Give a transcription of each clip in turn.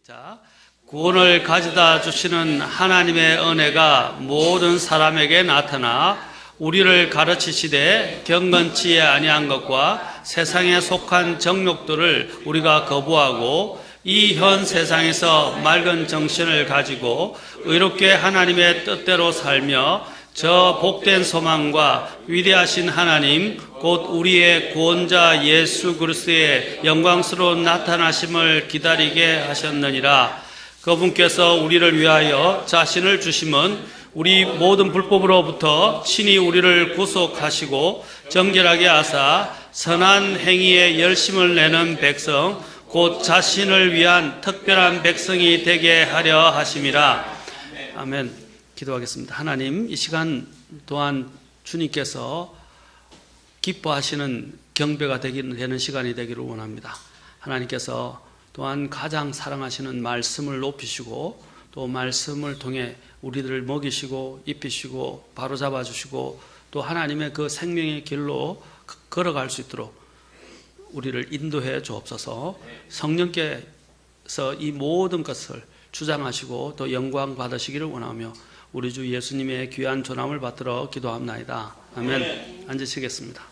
시작. 구원을 가져다 주시는 하나님의 은혜가 모든 사람에게 나타나 우리를 가르치시되 경건치 아니한 것과 세상에 속한 정욕들을 우리가 거부하고 이 현 세상에서 맑은 정신을 가지고 의롭게 하나님의 뜻대로 살며 저 복된 소망과 위대하신 하나님 곧 우리의 구원자 예수 그리스도의 영광스러운 나타나심을 기다리게 하셨느니라. 그분께서 우리를 위하여 자신을 주심은 우리 모든 불법으로부터 친히 우리를 구속하시고 정결하게 하사 선한 행위에 열심을 내는 백성 곧 자신을 위한 특별한 백성이 되게 하려 하심이라. 아멘. 기도하겠습니다. 하나님, 이 시간 또한 주님께서 기뻐하시는 경배가 되는 시간이 되기를 원합니다. 하나님께서 또한 가장 사랑하시는 말씀을 높이시고 또 말씀을 통해 우리들을 먹이시고 입히시고 바로잡아 주시고 또 하나님의 그 생명의 길로 걸어갈 수 있도록 우리를 인도해 주옵소서. 성령께서 이 모든 것을 주장하시고 또 영광 받으시기를 원하며 우리 주 예수님의 귀한 존함을 받들어 기도합나이다. 아멘. 앉으시겠습니다.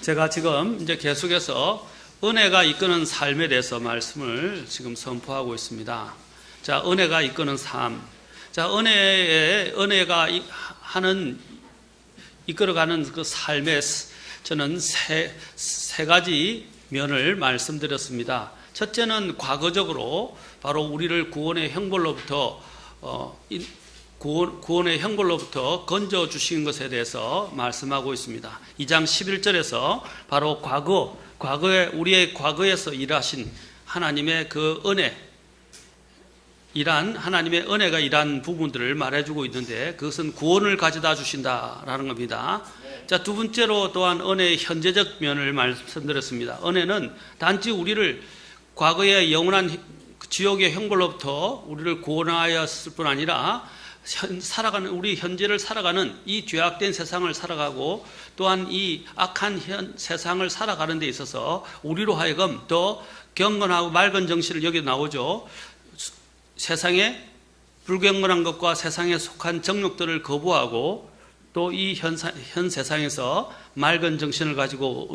제가 지금 이제 계속해서 은혜가 이끄는 삶에 대해서 말씀을 지금 선포하고 있습니다. 자, 은혜가 이끄는 삶. 자, 은혜가 이끌어가는 그 삶에 저는 세 가지 면을 말씀드렸습니다. 첫째는 과거적으로 바로 우리를 구원의 형벌로부터 구원의 형벌로부터 건져 주신 것에 대해서 말씀하고 있습니다. 2장 11절에서 바로 과거에 우리의 과거에서 일하신 하나님의 그 하나님의 은혜가 일한 부분들을 말해주고 있는데 그것은 구원을 가져다 주신다라는 겁니다. 자, 두 번째로 또한 은혜의 현재적 면을 말씀드렸습니다. 은혜는 단지 우리를 과거의 영원한 지옥의 형벌로부터 우리를 구원하였을 뿐 아니라 우리 현재를 살아가는 이 죄악된 세상을 살아가고 또한 이 악한 세상을 살아가는 데 있어서 우리로 하여금 더 경건하고 맑은 정신을 여기 나오죠. 세상에 불경건한 것과 세상에 속한 정욕들을 거부하고 또 이 현 세상에서 맑은 정신을 가지고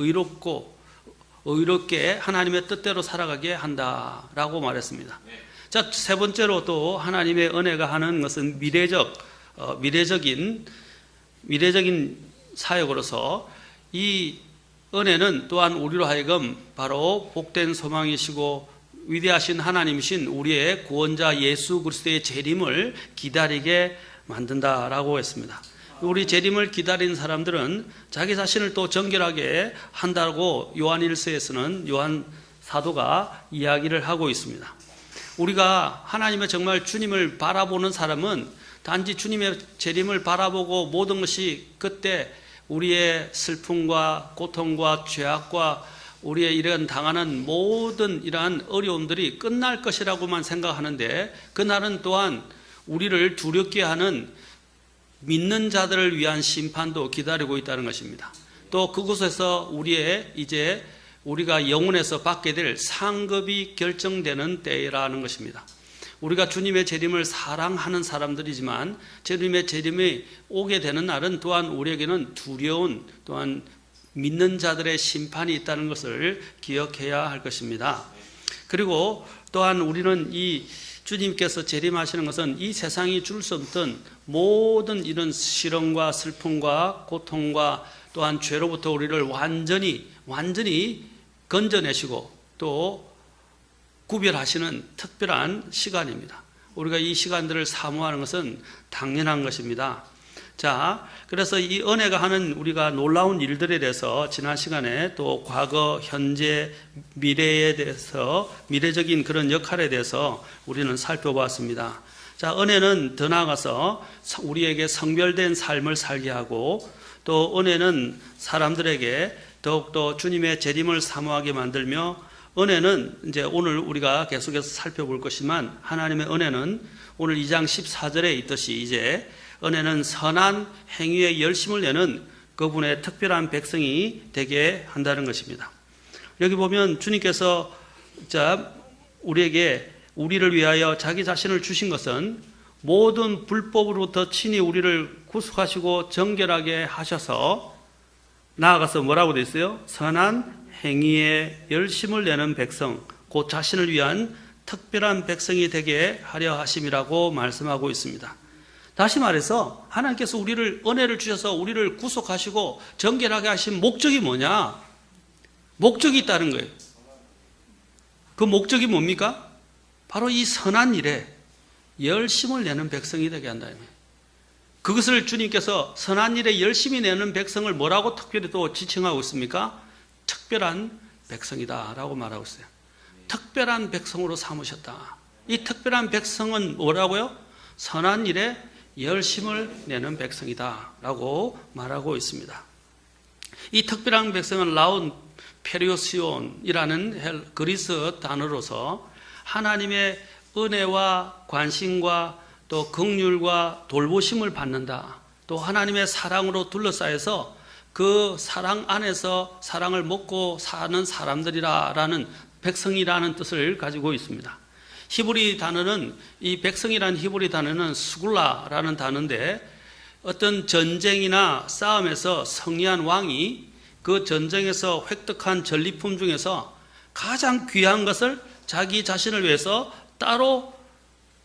의롭게 하나님의 뜻대로 살아가게 한다라고 말했습니다. 자, 세 번째로 또 하나님의 은혜가 하는 것은 미래적인 사역으로서 이 은혜는 또한 우리로 하여금 바로 복된 소망이시고 위대하신 하나님이신 우리의 구원자 예수 그리스도의 재림을 기다리게 만든다라고 했습니다. 우리 재림을 기다리는 사람들은 자기 자신을 또 정결하게 한다고 요한 1서에서는 요한 사도가 이야기를 하고 있습니다. 우리가 하나님의 정말 주님을 바라보는 사람은 단지 주님의 재림을 바라보고 모든 것이 그때 우리의 슬픔과 고통과 죄악과 우리의 이런 당하는 모든 이러한 어려움들이 끝날 것이라고만 생각하는데 그날은 또한 우리를 두렵게 하는 믿는 자들을 위한 심판도 기다리고 있다는 것입니다. 또 그곳에서 우리가 영혼에서 받게 될 상급이 결정되는 때라는 것입니다. 우리가 주님의 재림을 사랑하는 사람들이지만 주님의 재림이 오게 되는 날은 또한 우리에게는 두려운 또한 믿는 자들의 심판이 있다는 것을 기억해야 할 것입니다. 그리고 또한 우리는 이 주님께서 재림하시는 것은 이 세상이 줄 수 없던 모든 이런 시련과 슬픔과 고통과 또한 죄로부터 우리를 완전히 건져내시고 또 구별하시는 특별한 시간입니다. 우리가 이 시간들을 사모하는 것은 당연한 것입니다. 자, 그래서 이 은혜가 하는 우리가 놀라운 일들에 대해서 지난 시간에 또 과거, 현재, 미래에 대해서 미래적인 그런 역할에 대해서 우리는 살펴보았습니다. 자, 은혜는 더 나아가서 우리에게 성별된 삶을 살게 하고 또 은혜는 사람들에게 더욱더 주님의 재림을 사모하게 만들며 은혜는 이제 오늘 우리가 계속해서 살펴볼 것이지만 하나님의 은혜는 오늘 2장 14절에 있듯이 이제 은혜는 선한 행위에 열심을 내는 그분의 특별한 백성이 되게 한다는 것입니다. 여기 보면 주님께서 우리에게 우리를 위하여 자기 자신을 주신 것은 모든 불법으로부터 친히 우리를 구속하시고 정결하게 하셔서 나아가서 뭐라고 되어 있어요? 선한 행위에 열심을 내는 백성, 곧 자신을 위한 특별한 백성이 되게 하려 하심이라고 말씀하고 있습니다. 다시 말해서 하나님께서 우리를 은혜를 주셔서 우리를 구속하시고 정결하게 하신 목적이 뭐냐? 목적이 있다는 거예요. 그 목적이 뭡니까? 바로 이 선한 일에 열심을 내는 백성이 되게 한다. 그것을 주님께서 선한 일에 열심히 내는 백성을 뭐라고 특별히 또 지칭하고 있습니까? 특별한 백성이다 라고 말하고 있어요. 특별한 백성으로 삼으셨다. 이 특별한 백성은 뭐라고요? 선한 일에 열심을 내는 백성이다 라고 말하고 있습니다. 이 특별한 백성은 라온 페리오시온이라는 그리스 단어로서 하나님의 은혜와 관심과 또 긍휼과 돌보심을 받는다. 또 하나님의 사랑으로 둘러싸여서 그 사랑 안에서 사랑을 먹고 사는 사람들이라는 백성이라는 뜻을 가지고 있습니다. 히브리 단어는 이 백성이라는 히브리 단어는 스굴라라는 단어인데 어떤 전쟁이나 싸움에서 승리한 왕이 그 전쟁에서 획득한 전리품 중에서 가장 귀한 것을 자기 자신을 위해서 따로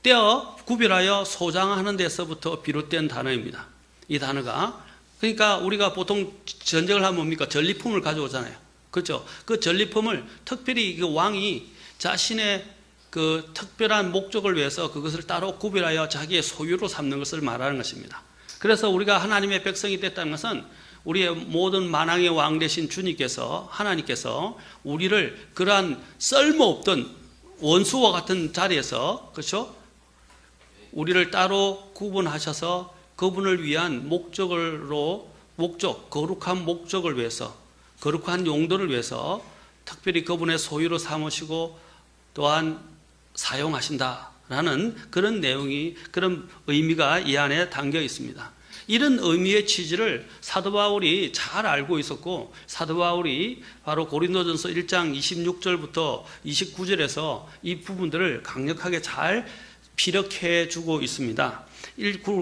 떼어 구별하여 소장하는 데서부터 비롯된 단어입니다. 이 단어가 그러니까 우리가 보통 전쟁을 하면 뭡니까? 전리품을 가져오잖아요. 그렇죠? 그 전리품을 특별히 그 왕이 자신의 그 특별한 목적을 위해서 그것을 따로 구별하여 자기의 소유로 삼는 것을 말하는 것입니다. 그래서 우리가 하나님의 백성이 됐다는 것은 우리의 모든 만왕의 왕 되신 주님께서 하나님께서 우리를 그러한 쓸모없던 원수와 같은 자리에서 그렇죠? 우리를 따로 구분하셔서 그분을 위한 거룩한 목적을 위해서 거룩한 용도를 위해서 특별히 그분의 소유로 삼으시고 또한 사용하신다라는 그런 내용이 그런 의미가 이 안에 담겨 있습니다. 이런 의미의 취지를 사도 바울이 잘 알고 있었고 사도 바울이 바로 고린도전서 1장 26절부터 29절에서 이 부분들을 강력하게 잘 피력해 주고 있습니다.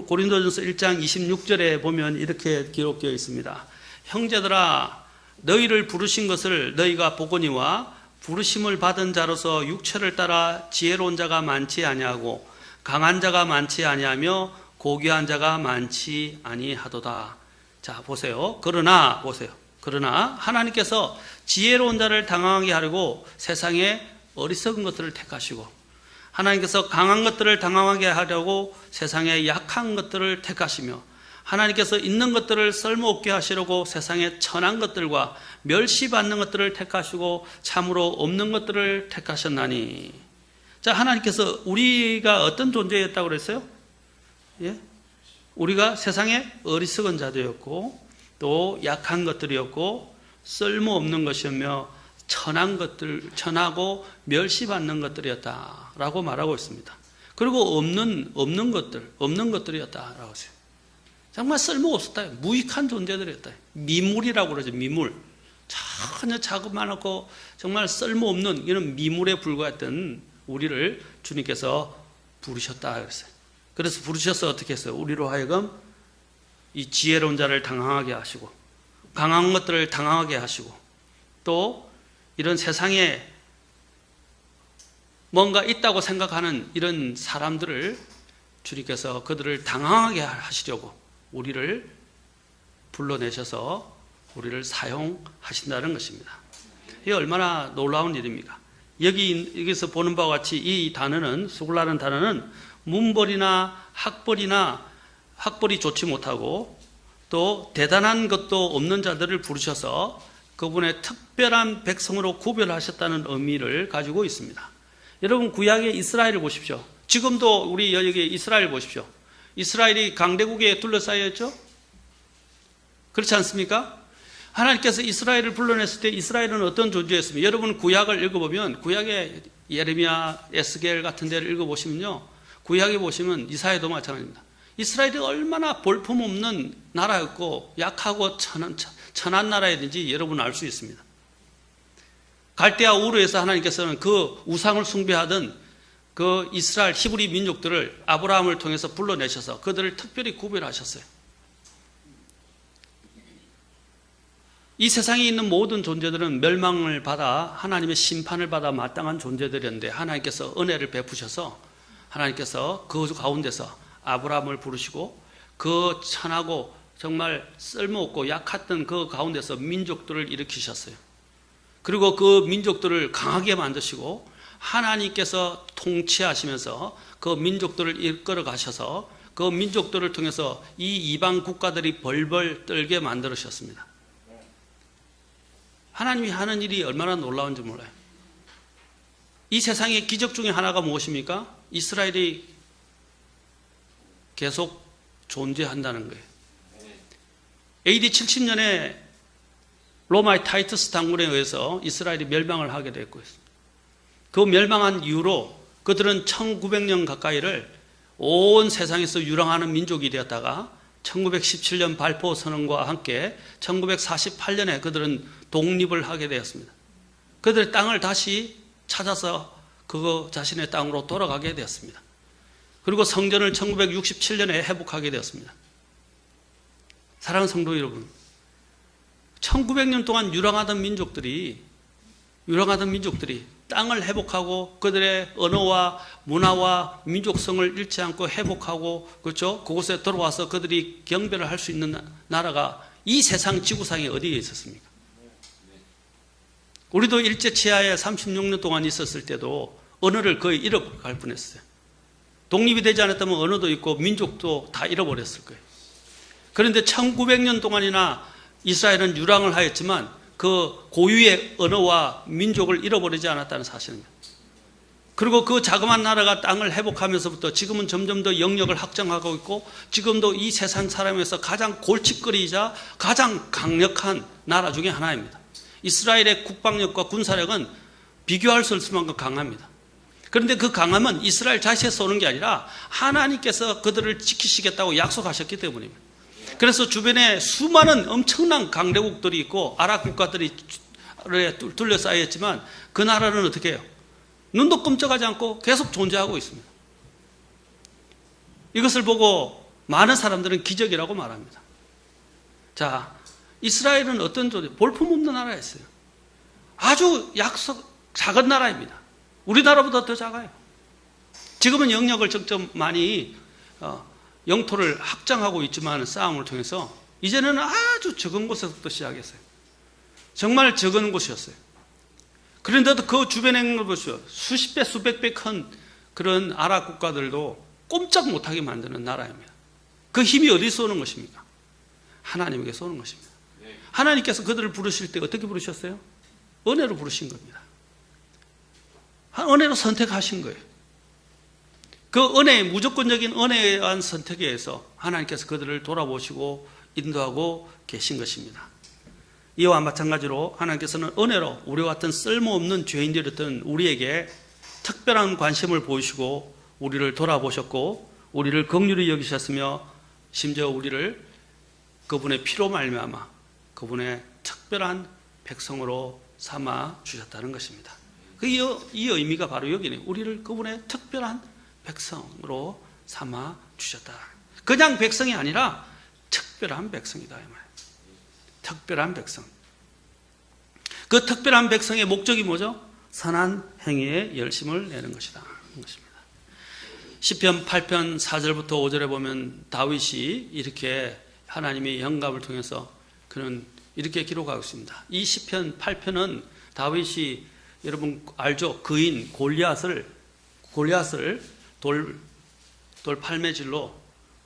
고린도전서 1장 26절에 보면 이렇게 기록되어 있습니다. 형제들아 너희를 부르신 것을 너희가 보거니와 부르심을 받은 자로서 육체를 따라 지혜로운 자가 많지 아니하고 강한 자가 많지 아니하며 고귀한 자가 많지 아니하도다. 자 보세요. 그러나 하나님께서 지혜로운 자를 당황하게 하려고 세상에 어리석은 것들을 택하시고 하나님께서 강한 것들을 당황하게 하려고 세상에 약한 것들을 택하시며 하나님께서 있는 것들을 쓸모없게 하시려고 세상에 천한 것들과 멸시받는 것들을 택하시고 참으로 없는 것들을 택하셨나니. 자, 하나님께서 우리가 어떤 존재였다고 그랬어요? 예? 우리가 세상에 어리석은 자들이었고 또 약한 것들이었고 쓸모없는 것이며 천하고 멸시받는 것들이었다라고 말하고 있습니다. 그리고 없는 것들이었다라고 했어요. 정말 쓸모없었다. 무익한 존재들이었다. 미물이라고 그러죠. 미물. 전혀 자급만 없고 정말 쓸모없는 이런 미물에 불과했던 우리를 주님께서 부르셨다 그랬어요. 그래서 부르셔서 어떻게 했어요? 우리로 하여금 이 지혜로운 자를 당황하게 하시고 강한 것들을 당황하게 하시고 또 이런 세상에 뭔가 있다고 생각하는 이런 사람들을 주님께서 그들을 당황하게 하시려고 우리를 불러내셔서 우리를 사용하신다는 것입니다. 이게 얼마나 놀라운 일입니까? 여기서 보는 바와 같이 이 단어는 스굴라는 단어는 문벌이나 학벌이 좋지 못하고 또 대단한 것도 없는 자들을 부르셔서 그분의 특별한 백성으로 구별하셨다는 의미를 가지고 있습니다. 여러분 구약의 이스라엘을 보십시오. 지금도 우리 여기 이스라엘 보십시오. 이스라엘이 강대국에 둘러싸여 있죠? 그렇지 않습니까? 하나님께서 이스라엘을 불러냈을 때 이스라엘은 어떤 존재였습니까? 여러분 구약을 읽어보면 구약의 예레미야, 에스겔 같은 데를 읽어보시면요. 구약에 보시면 이사야도 마찬가지입니다. 이스라엘이 얼마나 볼품없는 나라였고 약하고 천한 나라였는지 여러분 알 수 있습니다. 갈대아 우르에서 하나님께서는 그 우상을 숭배하던 그 이스라엘 히브리 민족들을 아브라함을 통해서 불러내셔서 그들을 특별히 구별하셨어요. 이 세상에 있는 모든 존재들은 멸망을 받아 하나님의 심판을 받아 마땅한 존재들이었는데 하나님께서 은혜를 베푸셔서 하나님께서 그 가운데서 아브라함을 부르시고 그 천하고 정말 쓸모없고 약했던 그 가운데서 민족들을 일으키셨어요. 그리고 그 민족들을 강하게 만드시고 하나님께서 통치하시면서 그 민족들을 이끌어 가셔서 그 민족들을 통해서 이 이방 국가들이 벌벌 떨게 만들으셨습니다. 하나님이 하는 일이 얼마나 놀라운지 몰라요. 이 세상의 기적 중에 하나가 무엇입니까? 이스라엘이 계속 존재한다는 거예요. AD 70년에 로마의 타이투스 장군에 의해서 이스라엘이 멸망을 하게 됐고요. 그 멸망한 이후로 그들은 1900년 가까이를 온 세상에서 유랑하는 민족이 되었다가 1917년 발포 선언과 함께 1948년에 그들은 독립을 하게 되었습니다. 그들의 땅을 다시 찾아서 그거 자신의 땅으로 돌아가게 되었습니다. 그리고 성전을 1967년에 회복하게 되었습니다. 사랑하는 성도 여러분, 1900년 동안 유랑하던 민족들이 땅을 회복하고 그들의 언어와 문화와 민족성을 잃지 않고 회복하고, 그렇죠? 그곳에 들어와서 그들이 경배를 할 수 있는 나라가 이 세상 지구상에 어디에 있었습니까? 우리도 일제 치하에 36년 동안 있었을 때도 언어를 거의 잃어갈 뻔했어요. 독립이 되지 않았다면 언어도 있고 민족도 다 잃어버렸을 거예요. 그런데 1900년 동안이나 이스라엘은 유랑을 하였지만 그 고유의 언어와 민족을 잃어버리지 않았다는 사실입니다. 그리고 그 자그마한 나라가 땅을 회복하면서부터 지금은 점점 더 영역을 확장하고 있고 지금도 이 세상 사람에서 가장 골칫거리이자 가장 강력한 나라 중에 하나입니다. 이스라엘의 국방력과 군사력은 비교할 수 없을 만큼 강합니다. 그런데 그 강함은 이스라엘 자체에서 오는 게 아니라 하나님께서 그들을 지키시겠다고 약속하셨기 때문입니다. 그래서 주변에 수많은 엄청난 강대국들이 있고 아랍 국가들이 둘러싸여 있지만 그 나라는 어떻게 해요? 눈도 끔찍하지 않고 계속 존재하고 있습니다. 이것을 보고 많은 사람들은 기적이라고 말합니다. 자, 이스라엘은 어떤 존재? 볼품없는 나라였어요. 아주 작은 나라입니다. 우리나라보다 더 작아요. 지금은 영역을 점점 많이 영토를 확장하고 있지만 싸움을 통해서 이제는 아주 적은 곳에서부터 시작했어요. 정말 적은 곳이었어요. 그런데도 그 주변에 있는 걸 보시오. 수십 배, 수백 배 큰 그런 아랍 국가들도 꼼짝 못하게 만드는 나라입니다. 그 힘이 어디서 오는 것입니까? 하나님에게서 오는 것입니다. 하나님께서 그들을 부르실 때 어떻게 부르셨어요? 은혜로 부르신 겁니다. 은혜로 선택하신 거예요. 그 은혜, 무조건적인 은혜에 의한 선택에 의해서 하나님께서 그들을 돌아보시고 인도하고 계신 것입니다. 이와 마찬가지로 하나님께서는 은혜로 우리와 같은 쓸모없는 죄인들이었던 우리에게 특별한 관심을 보이시고 우리를 돌아보셨고 우리를 긍휼히 여기셨으며 심지어 우리를 그분의 피로 말미암아 그분의 특별한 백성으로 삼아 주셨다는 것입니다. 이 의미가 바로 여기네요. 우리를 그분의 특별한 백성으로 삼아 주셨다. 그냥 백성이 아니라 특별한 백성이다 이 말이에요. 특별한 백성. 그 특별한 백성의 목적이 뭐죠? 선한 행위에 열심을 내는 것이다. 시편 8편 4절부터 5절에 보면 다윗이 이렇게 하나님의 영감을 통해서 그는 이렇게 기록하고 있습니다. 이 시편 8편은 다윗이 여러분 알죠? 그인 골리앗을 돌 팔매질로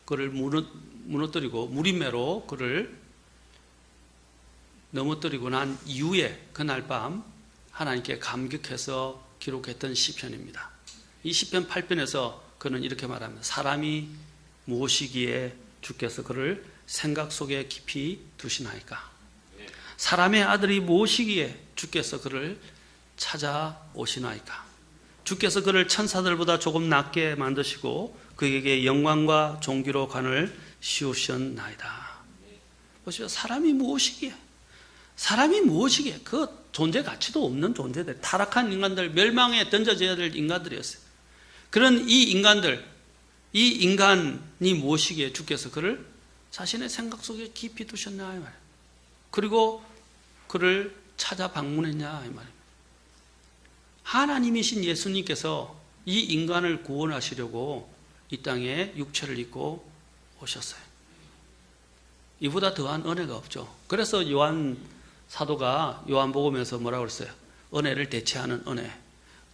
그를 무너뜨리고 무리매로 그를 넘어뜨리고 난 이후에 그날 밤 하나님께 감격해서 기록했던 시편입니다. 이 시편 8편에서 그는 이렇게 말합니다. 사람이 무엇이기에 주께서 그를 생각 속에 깊이 두시나이까? 사람의 아들이 무엇이기에 주께서 그를 찾아오시나이까? 주께서 그를 천사들보다 조금 낮게 만드시고 그에게 영광과 존귀로 관을 씌우셨나이다. 보시죠. 사람이 무엇이기에? 그 존재 가치도 없는 존재들, 타락한 인간들, 멸망에 던져져야 될 인간들이었어요. 그런 이 인간들, 이 인간이 무엇이기에 주께서 그를 자신의 생각 속에 깊이 두셨냐 이 말이에요. 그리고 그를 찾아 방문했냐 이 말입니다. 하나님이신 예수님께서 이 인간을 구원하시려고 이 땅에 육체를 입고 오셨어요. 이보다 더한 은혜가 없죠. 그래서 요한 사도가 요한복음에서 뭐라고 그랬어요? 은혜를 대체하는 은혜,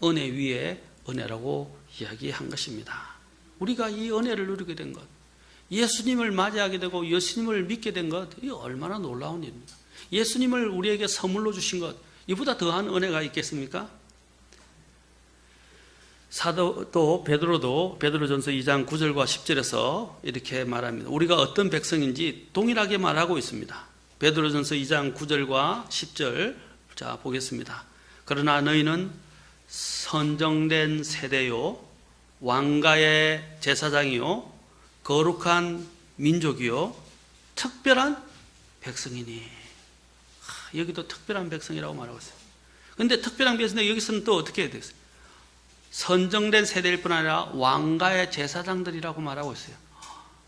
은혜 위에 은혜라고 이야기한 것입니다. 우리가 이 은혜를 누리게 된 것, 예수님을 맞이하게 되고 예수님을 믿게 된 것, 이 얼마나 놀라운 일입니다. 예수님을 우리에게 선물로 주신 것, 이보다 더한 은혜가 있겠습니까? 사도 베드로도 베드로전서 2장 9절과 10절에서 이렇게 말합니다. 우리가 어떤 백성인지 동일하게 말하고 있습니다. 베드로전서 2장 9절과 10절 자 보겠습니다. 그러나 너희는 선정된 세대요 왕가의 제사장이요 거룩한 민족이요 특별한 백성이니. 여기도 특별한 백성이라고 말하고 있어요. 그런데 특별한 백성인데 여기서는 또 어떻게 해야 되겠어요? 선정된 세대일 뿐 아니라 왕가의 제사장들이라고 말하고 있어요.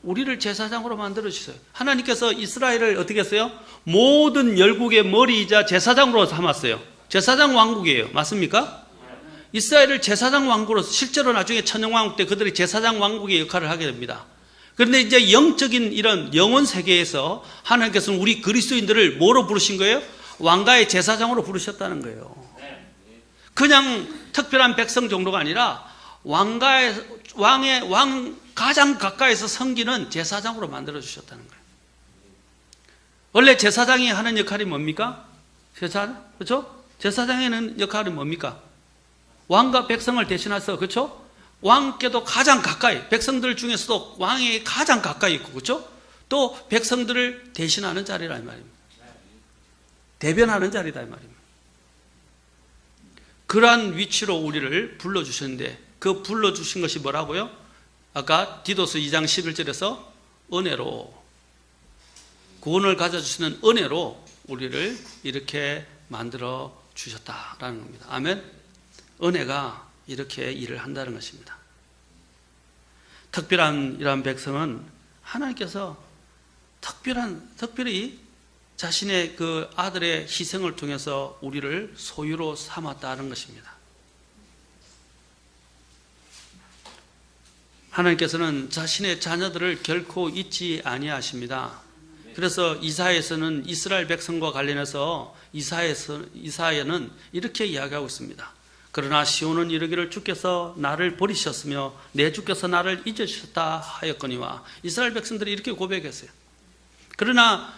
우리를 제사장으로 만들어주셨어요. 하나님께서 이스라엘을 어떻게 했어요? 모든 열국의 머리이자 제사장으로 삼았어요. 제사장 왕국이에요. 맞습니까? 이스라엘을 제사장 왕국으로, 실제로 나중에 천년왕국 때 그들이 제사장 왕국의 역할을 하게 됩니다. 그런데 이제 영적인 이런 영혼 세계에서 하나님께서는 우리 그리스도인들을 뭐로 부르신 거예요? 왕가의 제사장으로 부르셨다는 거예요. 그냥 특별한 백성 정도가 아니라 왕 가장 가까이서 섬기는 제사장으로 만들어 주셨다는 거예요. 원래 제사장이 하는 역할이 뭡니까? 그렇죠? 제사장에는 역할이 뭡니까? 왕과 백성을 대신해서, 그렇죠? 왕께도 가장 가까이, 백성들 중에서도 왕에게 가장 가까이 있고, 그렇죠? 또 백성들을 대신하는 자리라 이 말입니다. 대변하는 자리다 이 말입니다. 그러한 위치로 우리를 불러주셨는데 그 불러주신 것이 뭐라고요? 아까 디도스 2장 11절에서 은혜로, 구원을 가져주시는 은혜로 우리를 이렇게 만들어 주셨다라는 겁니다. 아멘. 은혜가 이렇게 일을 한다는 것입니다. 특별한 이러한 백성은 하나님께서 특별히 자신의 그 아들의 희생을 통해서 우리를 소유로 삼았다는 것입니다. 하나님께서는 자신의 자녀들을 결코 잊지 아니하십니다. 그래서 이사야에서는 이스라엘 백성과 관련해서 이사야는 이렇게 이야기하고 있습니다. 그러나 시온은 이르기를 주께서 나를 버리셨으며 내 주께서 나를 잊으셨다 하였거니와. 이스라엘 백성들이 이렇게 고백했어요. 그러나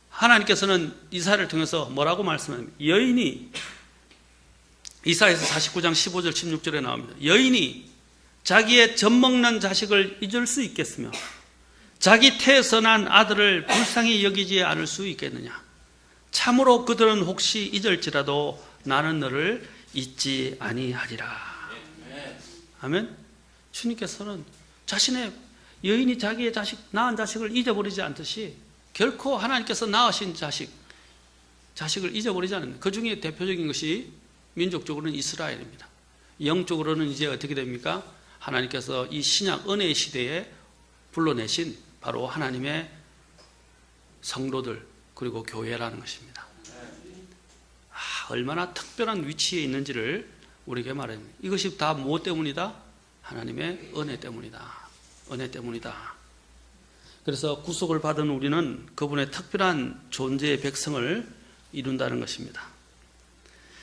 하나님께서는 이사야를 통해서 뭐라고 말씀합니까? 여인이, 이사야에서 49장 15절 16절에 나옵니다. 여인이 자기의 젖먹는 자식을 잊을 수 있겠으며 자기 태에서 난 아들을 불쌍히 여기지 않을 수 있겠느냐. 참으로 그들은 혹시 잊을지라도 나는 너를 잊지 아니하리라. 아멘. 주님께서는 자신의 여인이 자기의 낳은 자식을 잊어버리지 않듯이 결코 하나님께서 낳으신 자식을 잊어버리지 않는, 그 중에 대표적인 것이 민족적으로는 이스라엘입니다. 영적으로는 이제 어떻게 됩니까? 하나님께서 이 신약 은혜의 시대에 불러내신 바로 하나님의 성도들, 그리고 교회라는 것입니다. 얼마나 특별한 위치에 있는지를 우리에게 말합니다. 이것이 다 무엇 때문이다? 하나님의 은혜 때문이다. 은혜 때문이다. 그래서 구속을 받은 우리는 그분의 특별한 존재의 백성을 이룬다는 것입니다.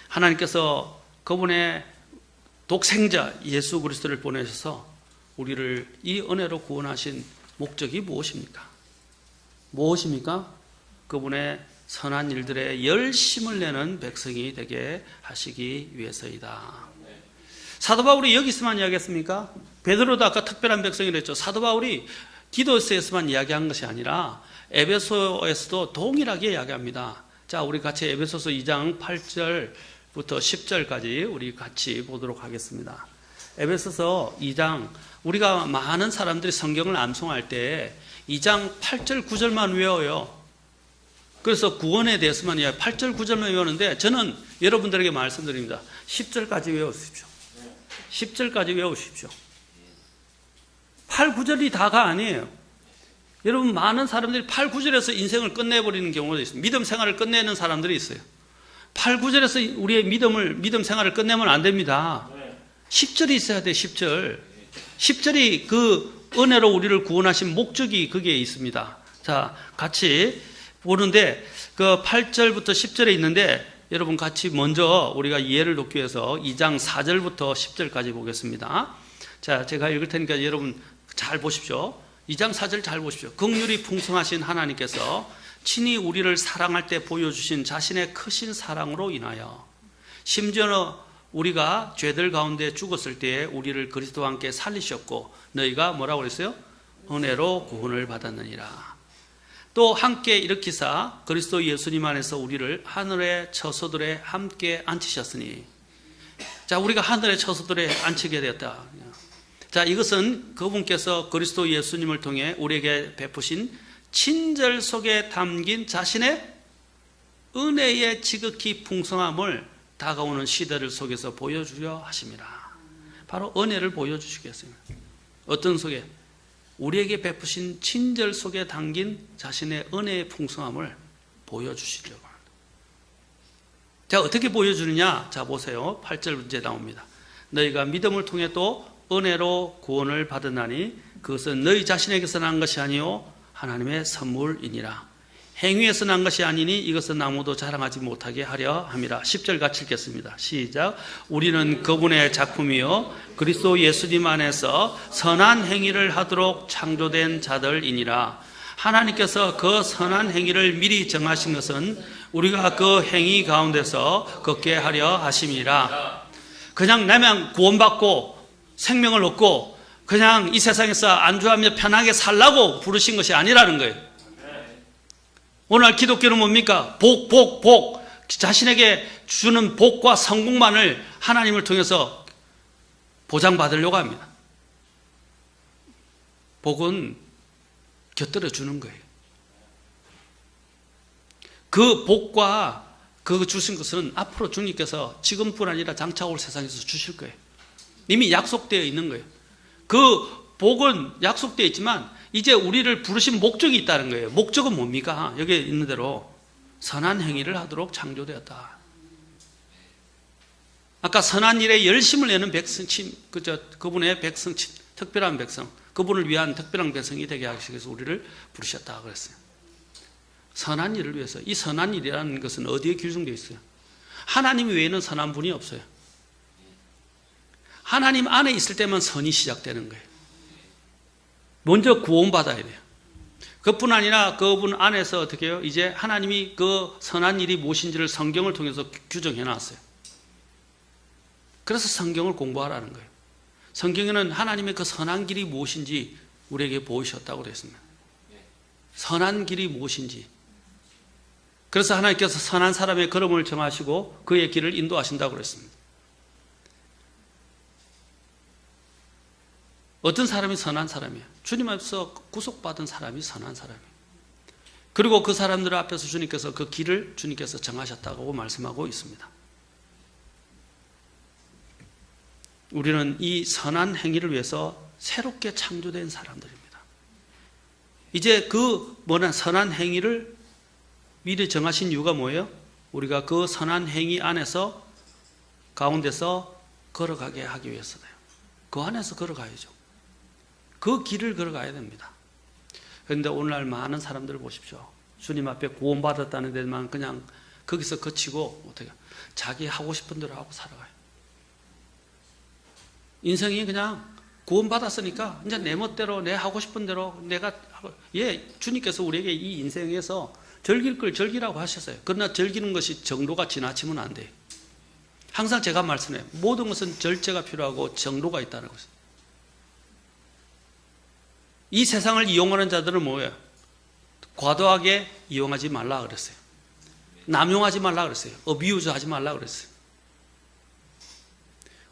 하나님께서 그분의 독생자 예수 그리스도를 보내셔서 우리를 이 은혜로 구원하신 목적이 무엇입니까? 무엇입니까? 그분의 선한 일들에 열심을 내는 백성이 되게 하시기 위해서이다. 사도 바울이 여기서만 이야기했습니까? 베드로도 아까 특별한 백성이라 했죠. 사도 바울이 디도스에서만 이야기한 것이 아니라 에베소에서도 동일하게 이야기합니다. 자, 우리 같이 에베소서 2장 8절부터 10절까지 우리 같이 보도록 하겠습니다. 에베소서 2장, 우리가 많은 사람들이 성경을 암송할 때 2장 8절 9절만 외워요. 그래서 구원에 대해서만 8절 9절만 외우는데 저는 여러분들에게 말씀드립니다. 10절까지 외우십시오. 10절까지 외우십시오. 8, 9절이 다가 아니에요. 여러분, 많은 사람들이 8, 9절에서 인생을 끝내버리는 경우도 있어요. 믿음 생활을 끝내는 사람들이 있어요. 8, 9절에서 우리의 믿음 생활을 끝내면 안 됩니다. 10절이 있어야 돼, 10절. 10절이 그 은혜로 우리를 구원하신 목적이 거기에 있습니다. 자, 같이 보는데 그 8절부터 10절에 있는데 여러분 같이 먼저 우리가 이해를 돕기 위해서 2장 4절부터 10절까지 보겠습니다. 자, 제가 읽을 테니까 여러분 잘 보십시오. 2장 4절 잘 보십시오. 긍휼이 풍성하신 하나님께서 친히 우리를 사랑할 때 보여주신 자신의 크신 사랑으로 인하여 심지어는 우리가 죄들 가운데 죽었을 때에 우리를 그리스도와 함께 살리셨고 너희가 뭐라고 그랬어요? 은혜로 구원을 받았느니라. 또 함께 일으키사 그리스도 예수님 안에서 우리를 하늘의 처소들에 함께 앉히셨으니, 자, 우리가 하늘의 처소들에 앉히게 되었다. 자, 이것은 그분께서 그리스도 예수님을 통해 우리에게 베푸신 친절 속에 담긴 자신의 은혜의 지극히 풍성함을 다가오는 시대를 속에서 보여주려 하심이라. 바로 은혜를 보여주시겠습니다. 어떤 속에? 우리에게 베푸신 친절 속에 담긴 자신의 은혜의 풍성함을 보여주시려고 합니다. 자, 어떻게 보여주느냐? 자, 보세요. 8절 문제 나옵니다. 너희가 믿음을 통해 또 은혜로 구원을 받으나니 그것은 너희 자신에게서 난 것이 아니요 하나님의 선물이니라. 행위에서 난 것이 아니니 이것은 아무도 자랑하지 못하게 하려 함이라. 10절 같이 읽겠습니다. 시작. 우리는 그분의 작품이요 그리스도 예수님 안에서 선한 행위를 하도록 창조된 자들이니라. 하나님께서 그 선한 행위를 미리 정하신 것은 우리가 그 행위 가운데서 걷게 하려 하심이라. 그냥 나면 구원받고 생명을 얻고 그냥 이 세상에서 안주하며 편하게 살라고 부르신 것이 아니라는 거예요. 오늘 기독교는 뭡니까? 복. 자신에게 주는 복과 성공만을 하나님을 통해서 보장받으려고 합니다. 복은 곁들여 주는 거예요. 그 복과 그 주신 것은 앞으로 주님께서 지금뿐 아니라 장차 올 세상에서 주실 거예요. 이미 약속되어 있는 거예요. 그 복은 약속되어 있지만 이제 우리를 부르신 목적이 있다는 거예요. 목적은 뭡니까? 여기에 있는 대로 선한 행위를 하도록 창조되었다. 아까 선한 일에 열심을 내는 백성, 그분의 백성, 특별한 백성, 그분을 위한 특별한 백성이 되게 하기 위해서 우리를 부르셨다 그랬어요. 선한 일을 위해서. 이 선한 일이라는 것은 어디에 규정되어 있어요? 하나님 외에는 선한 분이 없어요. 하나님 안에 있을 때만 선이 시작되는 거예요. 먼저 구원받아야 돼요. 그뿐 아니라 그분 안에서 어떻게 해요? 이제 하나님이 그 선한 일이 무엇인지를 성경을 통해서 규정해 놨어요. 그래서 성경을 공부하라는 거예요. 성경에는 하나님의 그 선한 길이 무엇인지 우리에게 보이셨다고 되어 있습니다. 선한 길이 무엇인지. 그래서 하나님께서 선한 사람의 걸음을 정하시고 그의 길을 인도하신다고 그랬습니다. 어떤 사람이 선한 사람이에요? 주님 앞에서 구속받은 사람이 선한 사람이에요. 그리고 그 사람들 앞에서 주님께서 그 길을 주님께서 정하셨다고 말씀하고 있습니다. 우리는 이 선한 행위를 위해서 새롭게 창조된 사람들입니다. 이제 그 선한 행위를 미리 정하신 이유가 뭐예요? 우리가 그 선한 행위 안에서 가운데서 걸어가게 하기 위해서다. 그 안에서 걸어가야죠. 그 길을 걸어가야 됩니다. 그런데 오늘날 많은 사람들을 보십시오. 주님 앞에 구원받았다는 데만 그냥 거기서 그치고 어떻게 자기 하고 싶은 대로 하고 살아가요. 인생이 그냥 구원받았으니까 이제 내 멋대로 내 하고 싶은 대로 내가 하고, 주님께서 우리에게 이 인생에서 즐길 걸 즐기라고 하셨어요. 그러나 즐기는 것이 정도가 지나치면 안 돼요. 항상 제가 말씀해요. 모든 것은 절제가 필요하고 정도가 있다는 것입니다. 이 세상을 이용하는 자들은 뭐예요? 과도하게 이용하지 말라 그랬어요. 남용하지 말라 그랬어요. 어비유즈 하지 말라 그랬어요.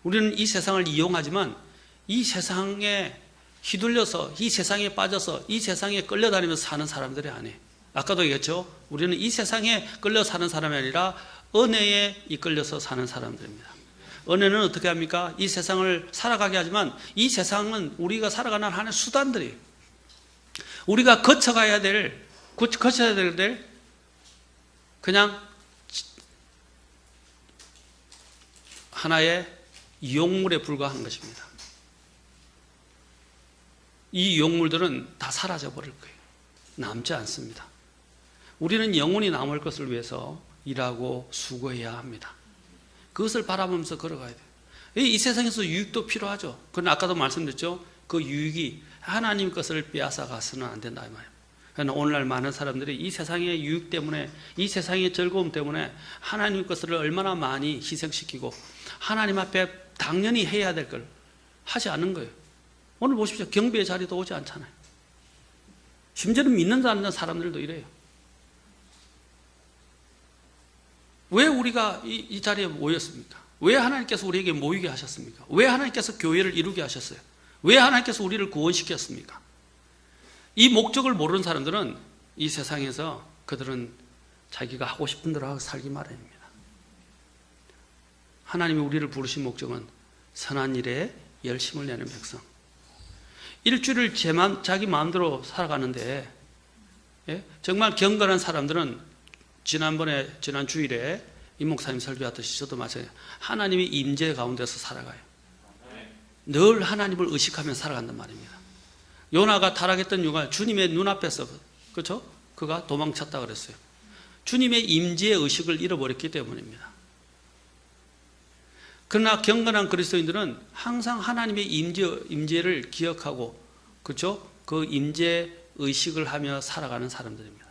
우리는 이 세상을 이용하지만 이 세상에 휘둘려서 이 세상에 빠져서 이 세상에 끌려다니면서 사는 사람들이 아니에요. 아까도 얘기했죠. 우리는 이 세상에 끌려 사는 사람이 아니라 은혜에 이끌려서 사는 사람들입니다. 은혜는 어떻게 합니까? 이 세상을 살아가게 하지만 이 세상은 우리가 살아가는 하나의 수단들이 우리가 거쳐야 될 그냥 하나의 용물에 불과한 것입니다. 이 용물들은 다 사라져 버릴 거예요. 남지 않습니다. 우리는 영원히 남을 것을 위해서 일하고 수고해야 합니다. 그것을 바라보면서 걸어가야 돼요. 이 세상에서 유익도 필요하죠. 그런데 아까도 말씀드렸죠. 그 유익이 하나님 것을 빼앗아 가서는 안 된다 이 말이에요. 그러나 오늘날 많은 사람들이 이 세상의 유익 때문에, 이 세상의 즐거움 때문에 하나님 것을 얼마나 많이 희생시키고 하나님 앞에 당연히 해야 될 걸 하지 않는 거예요. 오늘 보십시오. 경배의 자리도 오지 않잖아요. 심지어는 믿는 않는 사람들도 이래요. 왜 우리가 이 자리에 모였습니까? 왜 하나님께서 우리에게 모이게 하셨습니까? 왜 하나님께서 교회를 이루게 하셨어요? 왜 하나님께서 우리를 구원시켰습니까? 이 목적을 모르는 사람들은 이 세상에서 그들은 자기가 하고 싶은 대로 하고 살기 마련입니다. 하나님이 우리를 부르신 목적은 선한 일에 열심을 내는 백성. 일주일을 자기 마음대로 살아가는데, 예? 정말 경건한 사람들은 지난 주일에 임 목사님 설교하듯이 저도 마찬가지예요. 하나님의 임재 가운데서 살아가요. 늘 하나님을 의식하며 살아간단 말입니다. 요나가 타락했던 이유가 주님의 눈앞에서, 그렇죠? 그가 도망쳤다 그랬어요. 주님의 임재의 의식을 잃어버렸기 때문입니다. 그러나 경건한 그리스도인들은 항상 하나님의 임재를 기억하고, 그렇죠? 그 임재 의식을 하며 살아가는 사람들입니다.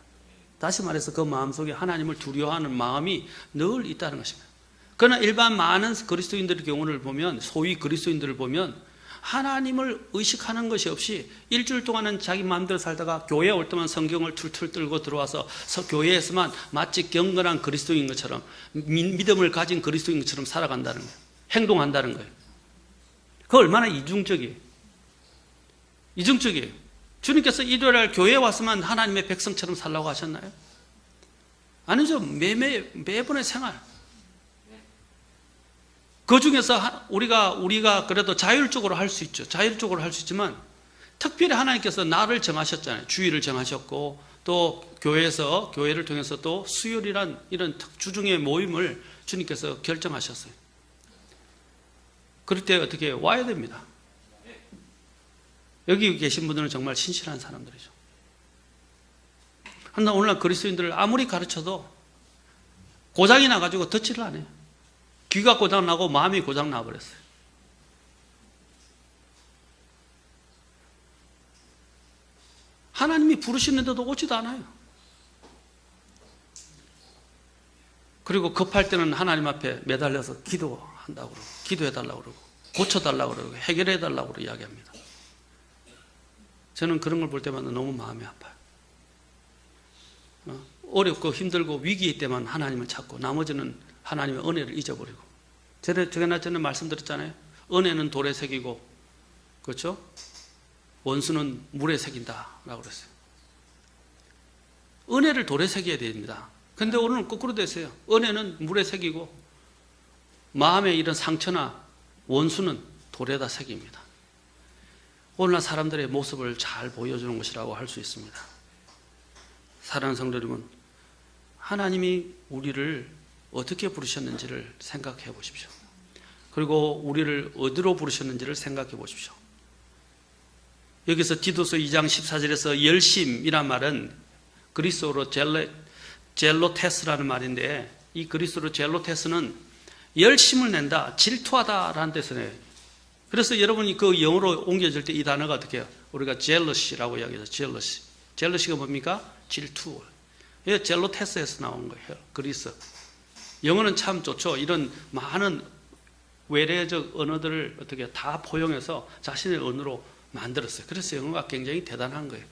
다시 말해서 그 마음속에 하나님을 두려워하는 마음이 늘 있다는 것입니다. 그러나 일반 많은 그리스도인들의 경우를 보면, 소위 그리스도인들을 보면 하나님을 의식하는 것이 없이 일주일 동안은 자기 마음대로 살다가 교회에 올 때만 성경을 툴툴 들고 들어와서 교회에서만 마치 경건한 그리스도인 것처럼, 믿음을 가진 그리스도인 것처럼 살아간다는 거예요. 행동한다는 거예요. 그거 얼마나 이중적이에요. 주님께서 일요일날 교회에 와서만 하나님의 백성처럼 살라고 하셨나요? 아니죠. 매번의 생활. 그 중에서 우리가 그래도 자율적으로 할 수 있죠. 자율적으로 할 수 있지만 특별히 하나님께서 날을 정하셨잖아요. 주일을 정하셨고, 또 교회를 통해서 또 수요일이란 이런 주중의 모임을 주님께서 결정하셨어요. 그럴 때 어떻게 와야 됩니다. 여기 계신 분들은 정말 신실한 사람들이죠. 그러나 오늘날 그리스도인들을 아무리 가르쳐도 고장이 나가지고 듣지를 않아요. 귀가 고장나고 마음이 고장나버렸어요. 하나님이 부르시는데도 오지도 않아요. 그리고 급할 때는 하나님 앞에 매달려서 기도한다고 그러고, 기도해달라고 그러고, 고쳐달라고 그러고, 해결해달라고 그러고 이야기합니다. 저는 그런 걸 볼 때마다 너무 마음이 아파요. 어렵고 힘들고 위기일 때만 하나님을 찾고 나머지는 하나님의 은혜를 잊어버리고. 제가 전에 말씀드렸잖아요. 은혜는 돌에 새기고, 그렇죠? 원수는 물에 새긴다라고 그랬어요. 은혜를 돌에 새겨야 됩니다. 근데 오늘은 거꾸로 됐어요. 은혜는 물에 새기고 마음의 이런 상처나 원수는 돌에다 새깁니다. 오늘날 사람들의 모습을 잘 보여주는 것이라고 할 수 있습니다. 사랑하는 성도 여러분, 하나님이 우리를 어떻게 부르셨는지를 생각해 보십시오. 그리고 우리를 어디로 부르셨는지를 생각해 보십시오. 여기서 디도서 2장 14절에서 열심이란 말은 그리스어로 젤로테스라는 말인데, 이 그리스어로 젤로테스는 열심을 낸다, 질투하다라는 뜻이에요. 그래서 여러분이 그 영어로 옮겨질 때 이 단어가 어떻게 해요? 우리가 jealousy라고 이야기하죠. jealousy가 뭡니까? 질투. 이게 젤로테스에서 나온 거예요. 그리스. 영어는 참 좋죠. 이런 많은 외래적 언어들을 어떻게 다 포용해서 자신의 언어로 만들었어요. 그래서 영어가 굉장히 대단한 거예요.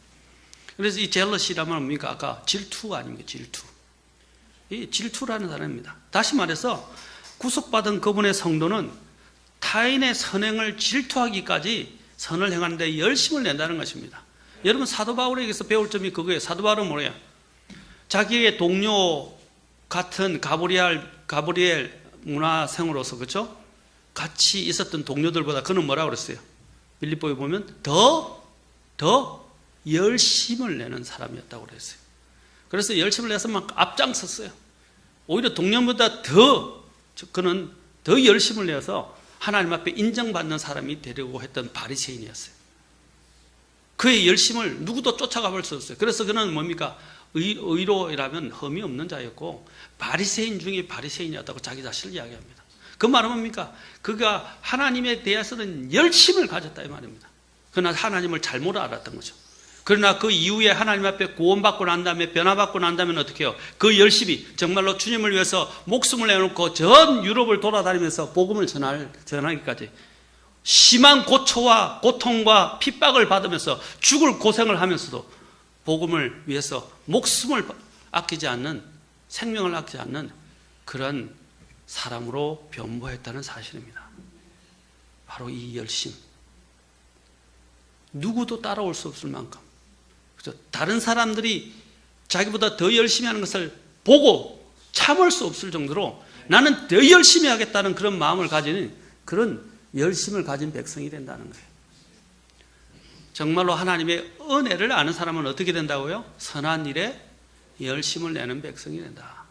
그래서 이 젤러시라면 뭡니까? 아까 질투가 아닙니까? 질투. 이 질투라는 단어입니다. 다시 말해서 구속받은 그분의 성도는 타인의 선행을 질투하기까지 선을 행하는데 열심을 낸다는 것입니다. 여러분, 사도 바울에게서 배울 점이 그거예요. 사도 바울은 뭐예요? 자기의 동료 같은 가브리엘 문화생으로서, 그렇죠? 같이 있었던 동료들보다 그는 뭐라고 그랬어요? 빌립보에 보면 더 열심을 내는 사람이었다고 그랬어요. 그래서 열심을 내서 막 앞장섰어요. 오히려 동료보다 그는 더 열심을 내서 하나님 앞에 인정받는 사람이 되려고 했던 바리새인이었어요. 그의 열심을 누구도 쫓아가 볼 수 없어요. 그래서 그는 뭡니까? 의로이라면 흠이 없는 자였고 바리새인 중에 바리새인이었다고 자기 자신을 이야기합니다. 그 말은 뭡니까? 그가 하나님에 대해서는 열심을 가졌다 이 말입니다. 그러나 하나님을 잘못 알았던 거죠. 그러나 그 이후에 하나님 앞에 구원받고 난 다음에 변화받고 난 다음에 어떻게 해요? 그 열심히 정말로 주님을 위해서 목숨을 내놓고 전 유럽을 돌아다니면서 복음을 전하기까지 심한 고초와 고통과 핍박을 받으면서 죽을 고생을 하면서도 복음을 위해서 목숨을 아끼지 않는, 생명을 아끼지 않는 그런 사람으로 변모했다는 사실입니다. 바로 이 열심. 누구도 따라올 수 없을 만큼, 그렇죠? 다른 사람들이 자기보다 더 열심히 하는 것을 보고 참을 수 없을 정도로 나는 더 열심히 하겠다는 그런 마음을 가지는 그런 열심을 가진 백성이 된다는 거예요. 정말로 하나님의 은혜를 아는 사람은 어떻게 된다고요? 선한 일에 열심을 내는 백성이 된다.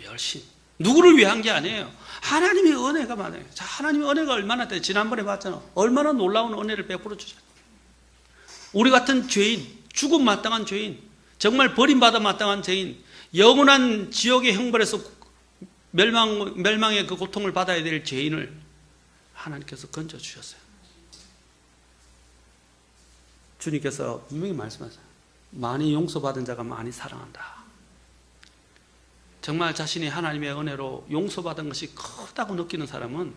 열심. 누구를 위한 게 아니에요. 하나님의 은혜가 많아요. 자, 하나님의 은혜가 얼마나 돼? 지난번에 봤잖아. 얼마나 놀라운 은혜를 베풀어 주셨어요. 우리 같은 죄인, 죽음 마땅한 죄인, 정말 버림받아 마땅한 죄인, 영원한 지옥의 형벌에서 멸망의 그 고통을 받아야 될 죄인을 하나님께서 건져 주셨어요. 주님께서 분명히 말씀하세요. 많이 용서받은 자가 많이 사랑한다. 정말 자신이 하나님의 은혜로 용서받은 것이 크다고 느끼는 사람은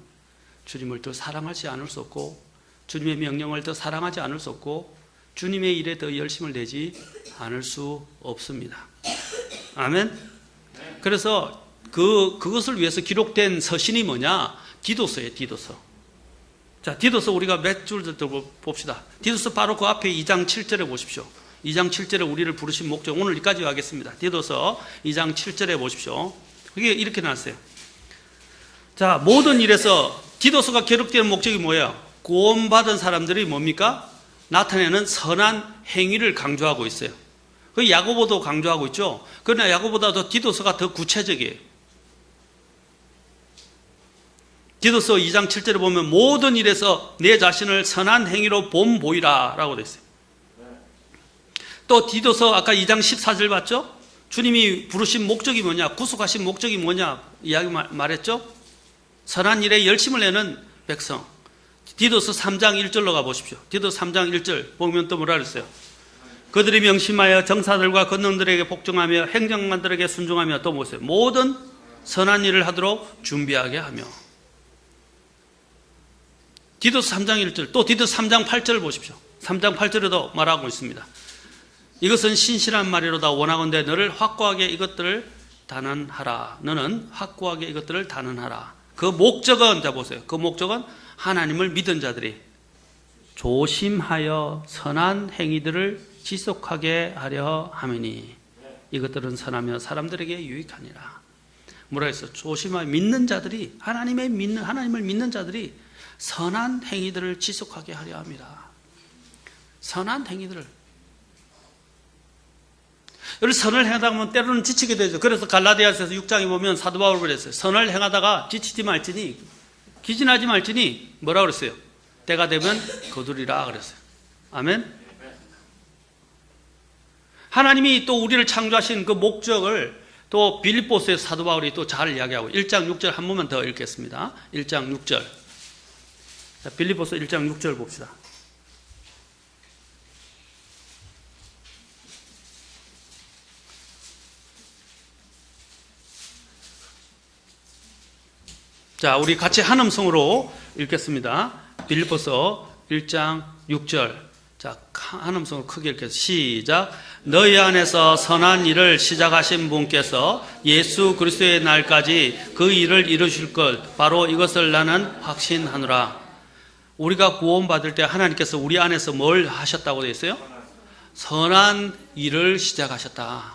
주님을 더 사랑하지 않을 수 없고 주님의 명령을 더 사랑하지 않을 수 없고 주님의 일에 더 열심을 내지 않을 수 없습니다. 아멘. 그래서 그것을 위해서 기록된 서신이 뭐냐? 디도서예요. 디도서. 자, 디도서 우리가 몇 줄 봅시다. 디도서 바로 그 앞에 2장 7절에 보십시오. 2장 7절에 우리를 부르신 목적, 오늘 여기까지 하겠습니다. 디도서 2장 7절에 보십시오. 그게 이렇게 나왔어요. 자, 모든 일에서 디도서가 기록되는 목적이 뭐예요? 구원받은 사람들이 뭡니까? 나타내는 선한 행위를 강조하고 있어요. 그 야고보도 강조하고 있죠. 그러나 야고보다도 디도서가 더 구체적이에요. 디도서 2장 7절에 보면 모든 일에서 내 자신을 선한 행위로 본보이라 라고 되어 있어요. 또 디도서 아까 2장 14절 봤죠? 주님이 부르신 목적이 뭐냐? 구속하신 목적이 뭐냐? 이야기 말했죠? 선한 일에 열심을 내는 백성. 디도서 3장 1절로 가보십시오. 디도서 3장 1절 보면 또 뭐라 그랬어요? 그들이 명심하여 정사들과 권능들에게 복종하며 행정관들에게 순종하며 또 뭐였어요? 모든 선한 일을 하도록 준비하게 하며. 디도서 3장 1절, 또 디도서 3장 8절을 보십시오. 3장 8절에도 말하고 있습니다. 이것은 신실한 말이로다. 원하건대 너를 확고하게 이것들을 단언하라. 너는 확고하게 이것들을 단언하라. 그 목적은, 자 보세요. 그 목적은 하나님을 믿은 자들이 조심하여 선한 행위들을 지속하게 하려 함이니 이것들은 선하며 사람들에게 유익하니라. 뭐라 했어? 조심하여 믿는 자들이, 하나님을 믿는 자들이 선한 행위들을 지속하게 하려 합니다. 선한 행위들을. 여러분, 선을 행하다 보면 때로는 지치게 되죠. 그래서 갈라디아서 6장에 보면 사도 바울이 그랬어요. 선을 행하다가 지치지 말지니, 기진하지 말지니 뭐라 그랬어요? 때가 되면 거두리라 그랬어요. 아멘. 하나님이 또 우리를 창조하신 그 목적을 또 빌립보서의 사도 바울이 또 잘 이야기하고 1장 6절 한 번만 더 읽겠습니다. 1장 6절. 자, 빌립보서 1장 6절 봅시다. 자, 우리 같이 한 음성으로 읽겠습니다. 빌립보서 1장 6절. 자, 한 음성으로 크게 읽겠습니다. 시작. 너희 안에서 선한 일을 시작하신 분께서 예수 그리스도의 날까지 그 일을 이루실 것, 바로 이것을 나는 확신하노라. 우리가 구원받을 때 하나님께서 우리 안에서 뭘 하셨다고 되어 있어요? 선한 일을 시작하셨다.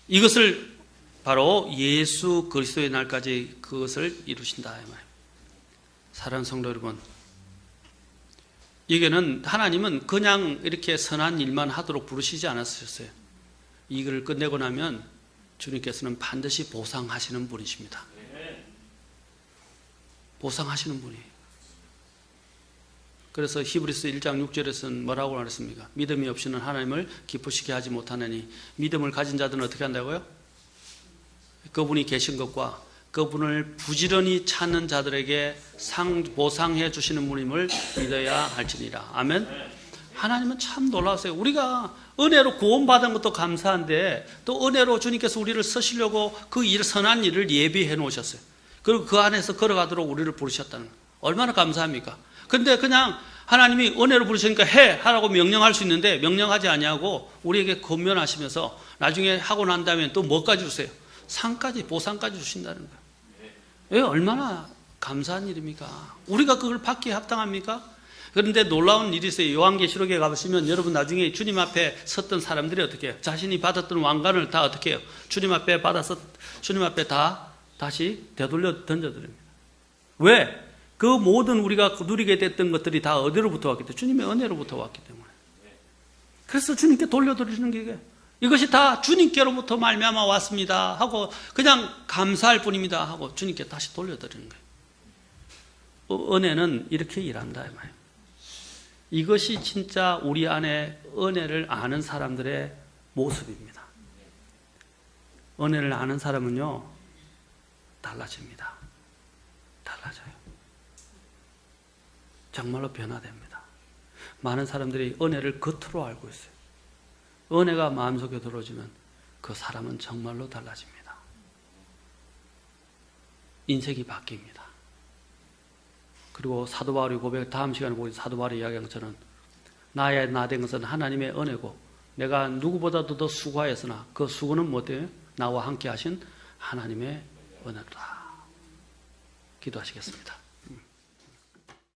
이것을 바로 예수 그리스도의 날까지 그것을 이루신다 이 말입니다. 사랑하는 성도 여러분, 이게는 하나님은 그냥 이렇게 선한 일만 하도록 부르시지 않았으셨어요. 이걸 끝내고 나면 주님께서는 반드시 보상하시는 분이십니다. 보상하시는 분이에요. 그래서 히브리서 1장 6절에서는 뭐라고 말했습니까? 믿음이 없이는 하나님을 기쁘시게 하지 못하느니, 믿음을 가진 자들은 어떻게 한다고요? 그분이 계신 것과 그분을 부지런히 찾는 자들에게 보상해 주시는 분임을 믿어야 할지니라. 아멘. 하나님은 참 놀라우세요. 우리가 은혜로 구원받은 것도 감사한데 또 은혜로 주님께서 우리를 쓰시려고 그 선한 일을 예비해 놓으셨어요. 그리고 그 안에서 걸어가도록 우리를 부르셨다는 거예요. 얼마나 감사합니까? 근데 그냥 하나님이 은혜로 부르시니까 하라고 명령할 수 있는데 명령하지 아니하고 우리에게 권면하시면서 나중에 하고 난 다음에 또 뭐까지 주세요? 상까지, 보상까지 주신다는 거예요. 왜 얼마나 감사한 일입니까? 우리가 그걸 받기에 합당합니까? 그런데 놀라운 일이 있어요. 요한계시록에 가보시면 여러분 나중에 주님 앞에 섰던 사람들이 어떻게 해요? 자신이 받았던 왕관을 다 어떻게 해요? 주님 앞에 받아서 주님 앞에 다 다시 되돌려 던져드립니다. 왜? 그 모든 우리가 누리게 됐던 것들이 다 어디로부터 왔기 때문에? 주님의 은혜로부터 왔기 때문에. 그래서 주님께 돌려드리는 게 이것이 다 주님께로부터 말미암아 왔습니다 하고 그냥 감사할 뿐입니다 하고 주님께 다시 돌려드리는 거예요. 은혜는 이렇게 일한다 이 말이에요. 이것이 진짜 우리 안에 은혜를 아는 사람들의 모습입니다. 은혜를 아는 사람은요 달라집니다. 달라져요. 정말로 변화됩니다. 많은 사람들이 은혜를 겉으로 알고 있어요. 은혜가 마음속에 들어오면 그 사람은 정말로 달라집니다. 인생이 바뀝니다. 그리고 사도 바울의 고백, 다음 시간에 보기 사도 바울의 이야기한 것처럼 나의 나 된 것은 하나님의 은혜고 내가 누구보다도 더 수고하였으나 그 수고는 뭐예요? 나와 함께 하신 하나님의 은혜다. 기도하시겠습니다.